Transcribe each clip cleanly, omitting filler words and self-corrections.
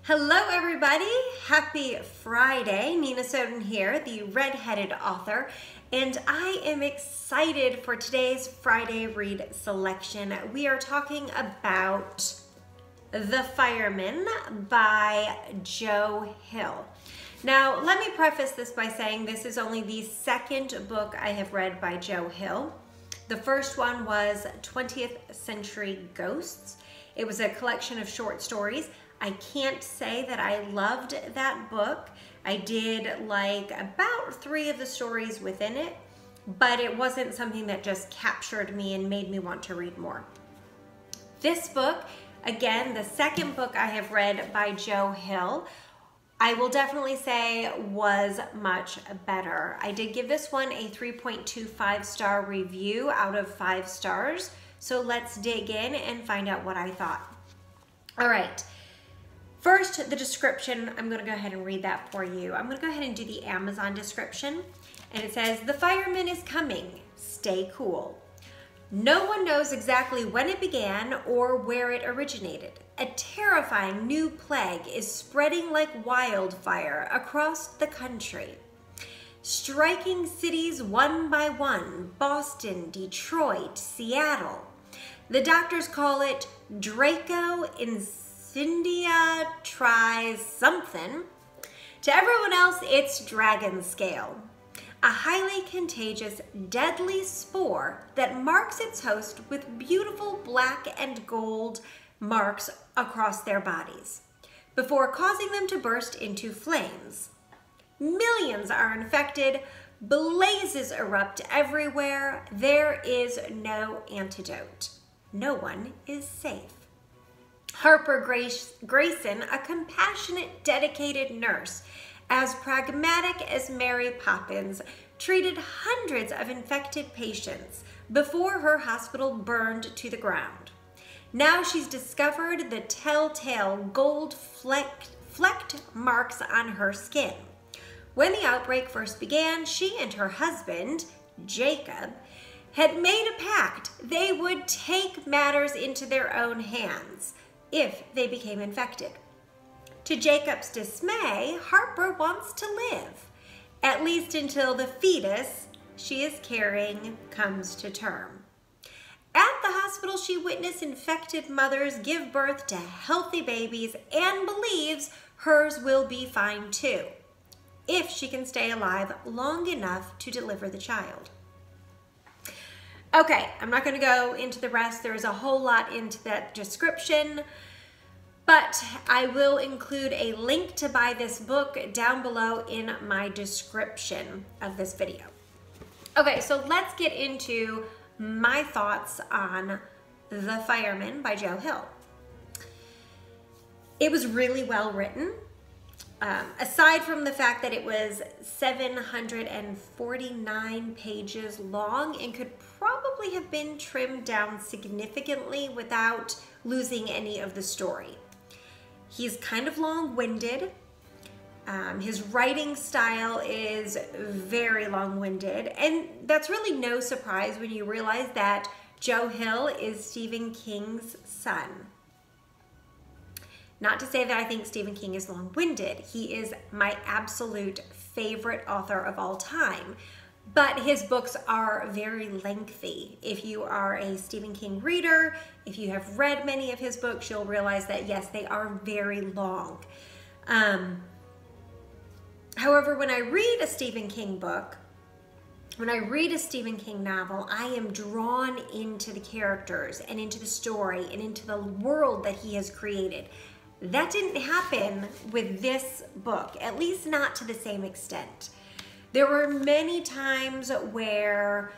Hello everybody, happy Friday. Nina Soden here, the redheaded author, and I am excited for today's Friday read selection. We are talking about The Fireman by Joe Hill. Now, let me preface this by saying this is only the second book I have read by Joe Hill. The first one was 20th Century Ghosts. It was a collection of short stories. I can't say that I loved that book. I did like about 3 of the stories within it, but it wasn't something that just captured me and made me want to read more. This book, again, the second book I have read by Joe Hill, I will definitely say was much better. I did give this one a 3.25 star review out of 5 stars. So let's dig in and find out what I thought. All right. First, the description, I'm gonna go ahead and read that for you. I'm gonna go ahead and do the Amazon description. And it says, "The fireman is coming, stay cool. No one knows exactly when it began or where it originated. A terrifying new plague is spreading like wildfire across the country, striking cities one by one, Boston, Detroit, Seattle. The doctors call it Draco Incendia tries something. To everyone else, it's dragon scale, a highly contagious, deadly spore that marks its host with beautiful black and gold marks across their bodies, before causing them to burst into flames. Millions are infected, blazes erupt everywhere, there is no antidote. No one is safe. Harper Grayson, a compassionate, dedicated nurse, as pragmatic as Mary Poppins, treated hundreds of infected patients before her hospital burned to the ground. Now she's discovered the telltale gold flecked marks on her skin. When the outbreak first began, she and her husband, Jacob, had made a pact they would take matters into their own hands if they became infected. To Jacob's dismay, Harper wants to live, at least until the fetus she is carrying comes to term. At the hospital, she witnessed infected mothers give birth to healthy babies and believes hers will be fine too, if she can stay alive long enough to deliver the child. Okay, I'm not going to go into the rest. There's a whole lot into that description, but I will include a link to buy this book down below in my description of this video. Okay, so let's get into my thoughts on The Fireman by Joe Hill. It was really well written. Aside from the fact that it was 749 pages long and could probably have been trimmed down significantly without losing any of the story. He's kind of long-winded. His writing style is very long-winded, and that's really no surprise when you realize that Joe Hill is Stephen King's son. Not to say that I think Stephen King is long-winded. He is my absolute favorite author of all time, but his books are very lengthy. If you are a Stephen King reader, if you have read many of his books, you'll realize that yes, they are very long. However, when I read a Stephen King book, when I read a Stephen King novel, I am drawn into the characters and into the story and into the world that he has created. That didn't happen with this book, at least not to the same extent. There were many times where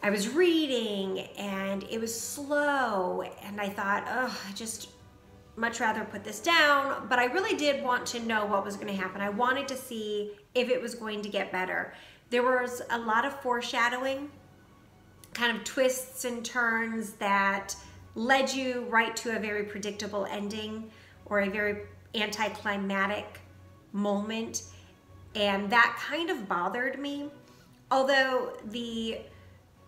I was reading and it was slow and I thought, oh, I just much rather put this down, but I really did want to know what was going to happen. I wanted to see if it was going to get better. There was a lot of foreshadowing, kind of twists and turns that led you right to a very predictable ending or a very anticlimactic moment, and that kind of bothered me. Although the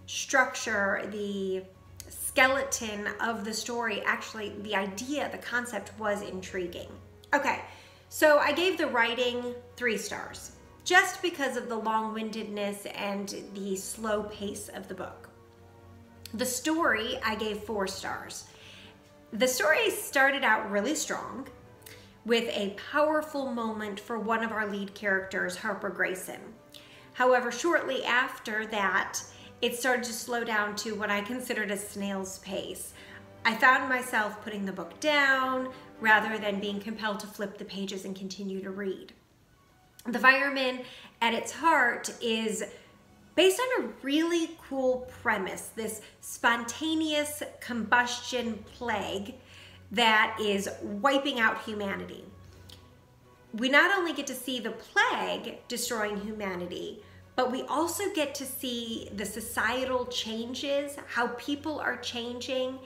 structure, the skeleton of the story, actually the idea, the concept was intriguing. Okay, so I gave the writing 3 stars, just because of the long-windedness and the slow pace of the book. The story, I gave 4 stars. The story started out really strong with a powerful moment for one of our lead characters, Harper Grayson. However, shortly after that, it started to slow down to what I considered a snail's pace. I found myself putting the book down rather than being compelled to flip the pages and continue to read. The Fireman, at its heart, is based on a really cool premise, this spontaneous combustion plague that is wiping out humanity. We not only get to see the plague destroying humanity, but we also get to see the societal changes, how people are changing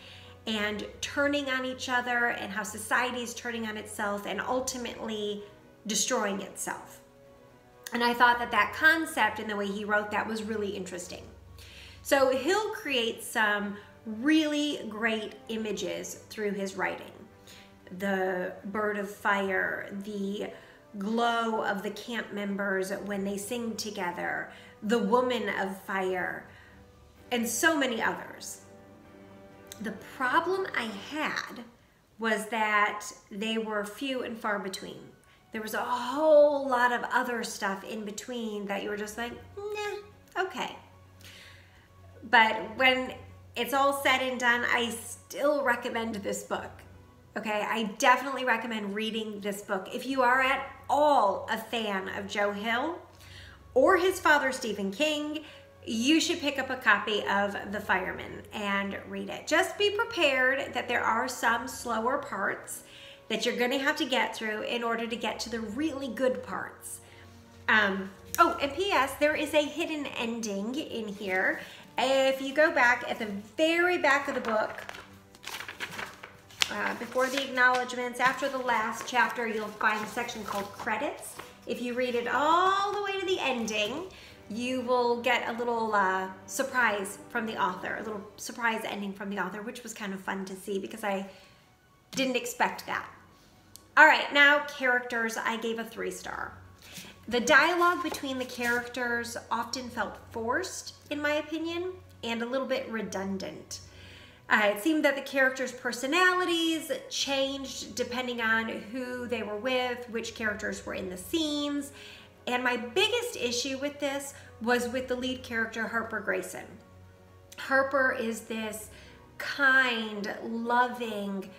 and turning on each other, and how society is turning on itself and ultimately destroying itself. And I thought that that concept and the way he wrote that was really interesting. So he'll create some really great images through his writing. The bird of fire, the glow of the camp members when they sing together, the woman of fire, and so many others. The problem I had was that they were few and far between. There was a whole lot of other stuff in between that you were just like, nah, okay. But when it's all said and done, I still recommend this book. Okay, I definitely recommend reading this book. If you are at all a fan of Joe Hill or his father, Stephen King, you should pick up a copy of The Fireman and read it. Just be prepared that there are some slower parts that you're gonna have to get through in order to get to the really good parts. Oh, and P.S., there is a hidden ending in here. If you go back at the very back of the book, before the acknowledgments, after the last chapter, you'll find a section called credits. If you read it all the way to the ending, you will get a little surprise from the author, a little surprise ending from the author, which was kind of fun to see because I didn't expect that. All right, now characters, I gave a 3-star. The dialogue between the characters often felt forced, in my opinion, and a little bit redundant. It seemed that the characters' personalities changed depending on who they were with, which characters were in the scenes. And my biggest issue with this was with the lead character, Harper Grayson. Harper is this kind, loving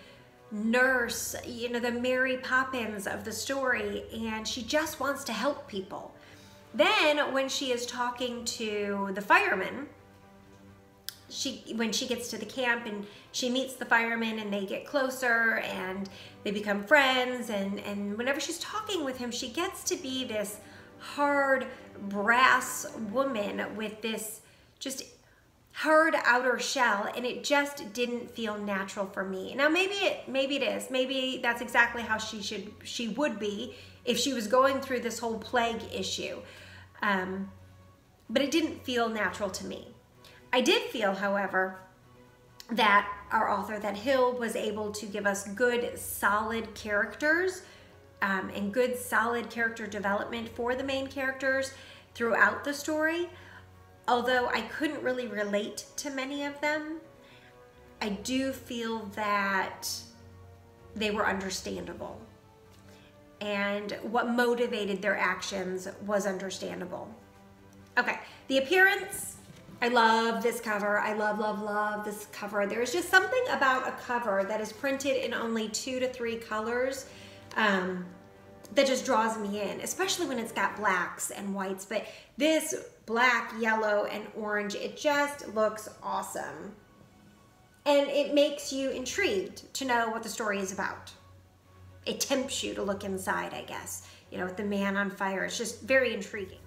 nurse, you know, the Mary Poppins of the story, and she just wants to help people. Then when she is talking to the fireman, when she gets to the camp and she meets the fireman and they get closer and they become friends, and whenever she's talking with him, she gets to be this hard brass woman with this just hard outer shell, and it just didn't feel natural for me. Now maybe it is. Maybe that's exactly how she would be if she was going through this whole plague issue. But it didn't feel natural to me. I did feel, however, that our author, that Hill, was able to give us good, solid characters and good, solid character development for the main characters throughout the story. Although I couldn't really relate to many of them, I do feel that they were understandable. And what motivated their actions was understandable. Okay, the appearance. I love this cover. I love this cover. There's just something about a cover that is printed in only 2 to 3 colors that just draws me in, especially when it's got blacks and whites. But this black, yellow, and orange, it just looks awesome. And it makes you intrigued to know what the story is about. It tempts you to look inside, I guess. You know, with the man on fire, it's just very intriguing.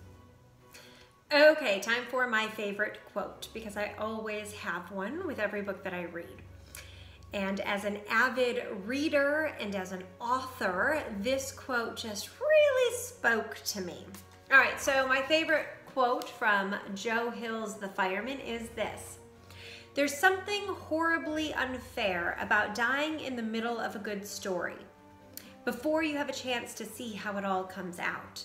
Okay, time for my favorite quote, because I always have one with every book that I read. And as an avid reader and as an author, this quote just really spoke to me. All right, so my favorite quote from Joe Hill's The Fireman is this: "There's something horribly unfair about dying in the middle of a good story. before you have a chance to see how it all comes out.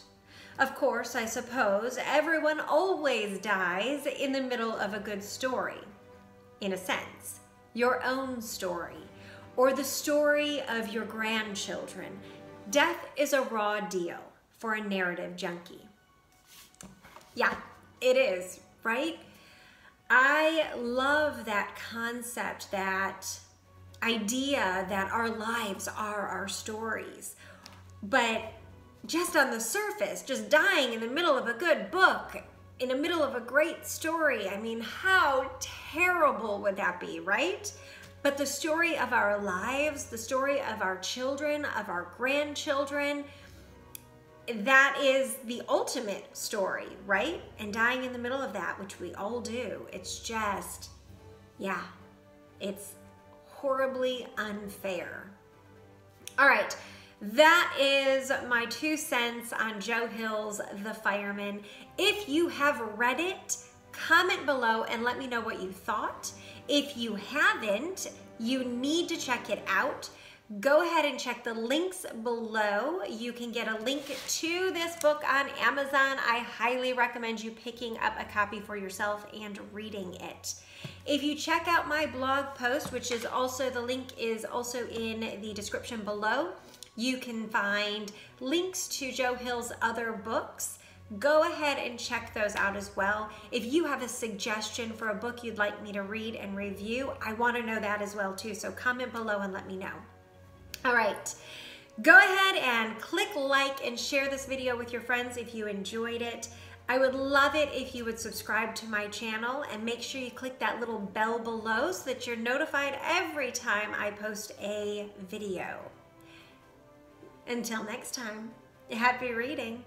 Of course, I suppose everyone always dies in the middle of a good story, in a sense. Your own story, or the story of your grandchildren. Death is a raw deal for a narrative junkie. Yeah, it is, right? I love that concept, that idea that our lives are our stories. But just on the surface, just dying in the middle of a good book, in the middle of a great story, I mean, how terrible would that be, right? But the story of our lives, the story of our children, of our grandchildren, that is the ultimate story, right? And dying in the middle of that, which we all do, it's just, yeah, it's horribly unfair. All right, that is my 2 cents on Joe Hill's The Fireman. If you have read it, comment below and let me know what you thought. If you haven't, you need to check it out. Go ahead and check the links below. You can get a link to this book on Amazon. I highly recommend you picking up a copy for yourself and reading it. If you check out my blog post, which is also, the link is also in the description below, you can find links to Joe Hill's other books. Go ahead and check those out as well. If you have a suggestion for a book you'd like me to read and review, I want to know that as well too, so comment below and let me know. All right, go ahead and click like and share this video with your friends if you enjoyed it. I would love it if you would subscribe to my channel and make sure you click that little bell below so that you're notified every time I post a video. Until next time, happy reading.